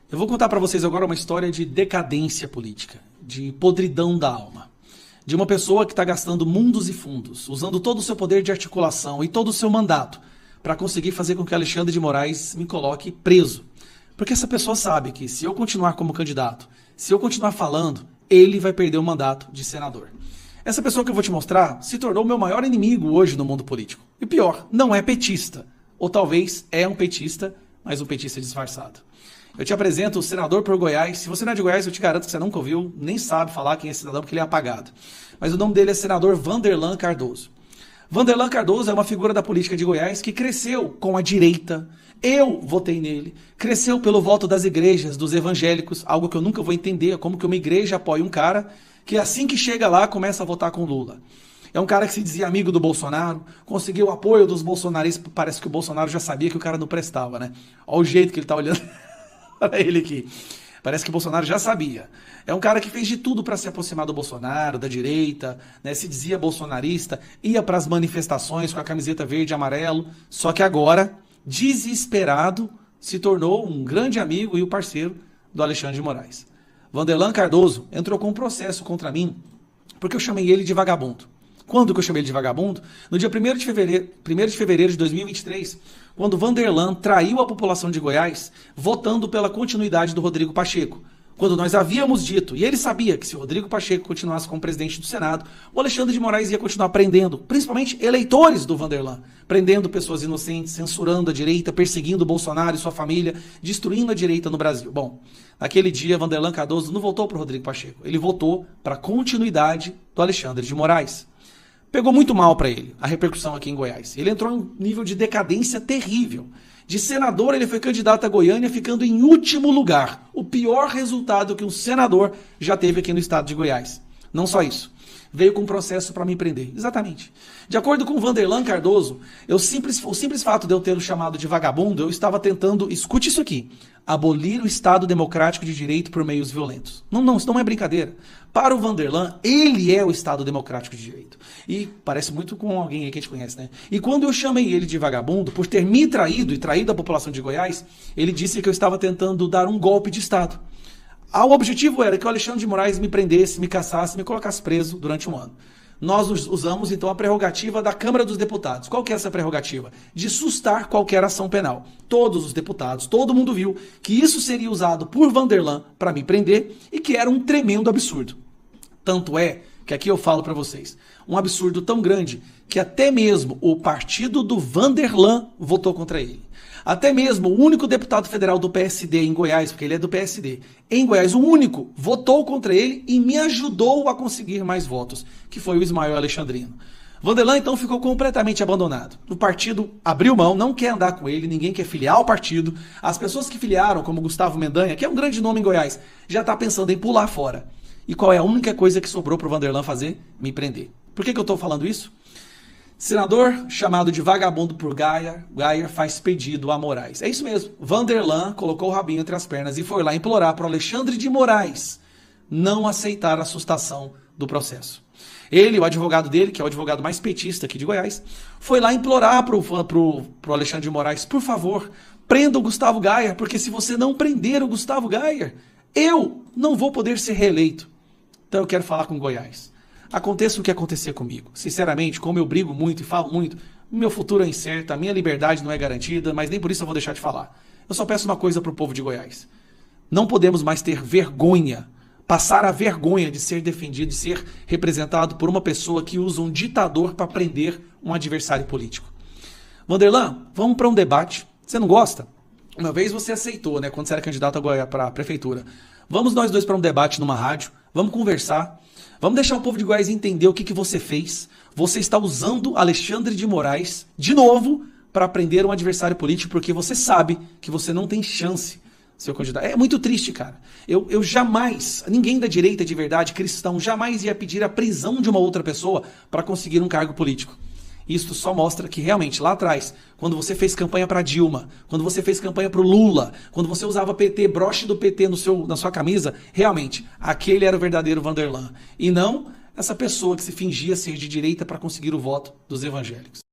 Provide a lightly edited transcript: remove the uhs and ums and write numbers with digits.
Eu vou contar para vocês agora uma história de decadência política, de podridão da alma. De uma pessoa que está gastando mundos e fundos, usando todo o seu poder de articulação e todo o seu mandato para conseguir fazer com que Alexandre de Moraes me coloque preso. Porque essa pessoa sabe que se eu continuar como candidato, se eu continuar falando, ele vai perder o mandato de senador. Essa pessoa que eu vou te mostrar se tornou o meu maior inimigo hoje no mundo político. E pior, não é petista. Ou talvez é um petista, mas um petista disfarçado. Eu te apresento o senador por Goiás. Se você não é de Goiás, eu te garanto que você nunca ouviu, nem sabe falar quem é esse cidadão, porque ele é apagado. Mas o nome dele é senador Vanderlan Cardoso. Vanderlan Cardoso é uma figura da política de Goiás que cresceu com a direita. Eu votei nele. Cresceu pelo voto das igrejas, dos evangélicos, algo que eu nunca vou entender, como que uma igreja apoia um cara que assim que chega lá começa a votar com Lula. É um cara que se dizia amigo do Bolsonaro, conseguiu o apoio dos bolsonaristas, parece que o Bolsonaro já sabia que o cara não prestava, né? Olha o jeito que ele tá olhando para ele aqui. Parece que o Bolsonaro já sabia. É um cara que fez de tudo para se aproximar do Bolsonaro, da direita, né? Se dizia bolsonarista, ia para as manifestações com a camiseta verde e amarelo, só que agora, desesperado, se tornou um grande amigo e o parceiro do Alexandre de Moraes. Vanderlan Cardoso entrou com um processo contra mim porque eu chamei ele de vagabundo. Quando que eu chamei ele de vagabundo? No dia 1º de fevereiro de 2023, quando Vanderlan traiu a população de Goiás, votando pela continuidade do Rodrigo Pacheco. Quando nós havíamos dito, e ele sabia que se o Rodrigo Pacheco continuasse como presidente do Senado, o Alexandre de Moraes ia continuar prendendo, principalmente eleitores do Vanderlan, prendendo pessoas inocentes, censurando a direita, perseguindo o Bolsonaro e sua família, destruindo a direita no Brasil. Bom, naquele dia, Vanderlan Cardoso não votou para o Rodrigo Pacheco, ele votou para a continuidade do Alexandre de Moraes. Pegou muito mal para ele a repercussão aqui em Goiás. Ele entrou em um nível de decadência terrível. De senador, ele foi candidato a Goiânia, ficando em último lugar. O pior resultado que um senador já teve aqui no estado de Goiás. Não só isso. Veio com um processo para me prender. Exatamente. De acordo com o Vanderlan Cardoso, o simples fato de eu ter o chamado de vagabundo, eu estava tentando, escute isso aqui, abolir o Estado Democrático de Direito por meios violentos. Não, isso não é brincadeira. Para o Vanderlan, ele é o Estado Democrático de Direito. E parece muito com alguém aí que a gente conhece, né? E quando eu chamei ele de vagabundo, por ter me traído e traído a população de Goiás, ele disse que eu estava tentando dar um golpe de Estado. O objetivo era que o Alexandre de Moraes me prendesse, me caçasse, me colocasse preso durante um ano. Nós usamos, então, a prerrogativa da Câmara dos Deputados. Qual que é essa prerrogativa? De sustar qualquer ação penal. Todos os deputados, todo mundo viu que isso seria usado por Vanderlan para me prender e que era um tremendo absurdo. Tanto é que aqui eu falo para vocês, um absurdo tão grande que até mesmo o partido do Vanderlan votou contra ele. Até mesmo o único deputado federal do PSD em Goiás, porque ele é do PSD, em Goiás, o único, votou contra ele e me ajudou a conseguir mais votos, que foi o Ismael Alexandrino. Vanderlan, então, ficou completamente abandonado. O partido abriu mão, não quer andar com ele, ninguém quer filiar ao partido. As pessoas que filiaram, como Gustavo Mendanha, que é um grande nome em Goiás, já está pensando em pular fora. E qual é a única coisa que sobrou para o Vanderlan fazer? Me prender. Por que eu estou falando isso? Senador chamado de vagabundo por Geyer faz pedido a Moraes. É isso mesmo. Vanderlan colocou o rabinho entre as pernas e foi lá implorar para o Alexandre de Moraes não aceitar a sustação do processo. Ele, o advogado dele, que é o advogado mais petista aqui de Goiás, foi lá implorar para o Alexandre de Moraes, por favor, prenda o Gustavo Geyer, porque se você não prender o Gustavo Geyer, eu não vou poder ser reeleito. Então eu quero falar com Goiás. Aconteça o que acontecer comigo. Sinceramente, como eu brigo muito e falo muito, meu futuro é incerto, a minha liberdade não é garantida, mas nem por isso eu vou deixar de falar. Eu só peço uma coisa para o povo de Goiás. Não podemos mais ter vergonha, passar a vergonha de ser defendido, de ser representado por uma pessoa que usa um ditador para prender um adversário político. Vanderlan, vamos para um debate. Você não gosta? Uma vez você aceitou, né, quando você era candidato para a prefeitura. Vamos nós dois para um debate numa rádio, vamos conversar. Vamos deixar o povo de Goiás entender o que você fez. Você está usando Alexandre de Moraes, de novo, para prender um adversário político, porque você sabe que você não tem chance, seu candidato. É muito triste, cara. Eu jamais, ninguém da direita de verdade, cristão, jamais ia pedir a prisão de uma outra pessoa para conseguir um cargo político. Isso só mostra que realmente lá atrás, quando você fez campanha para Dilma, quando você fez campanha para o Lula, quando você usava PT, broche do PT na sua camisa, realmente, aquele era o verdadeiro Vanderlan. E não essa pessoa que se fingia ser de direita para conseguir o voto dos evangélicos.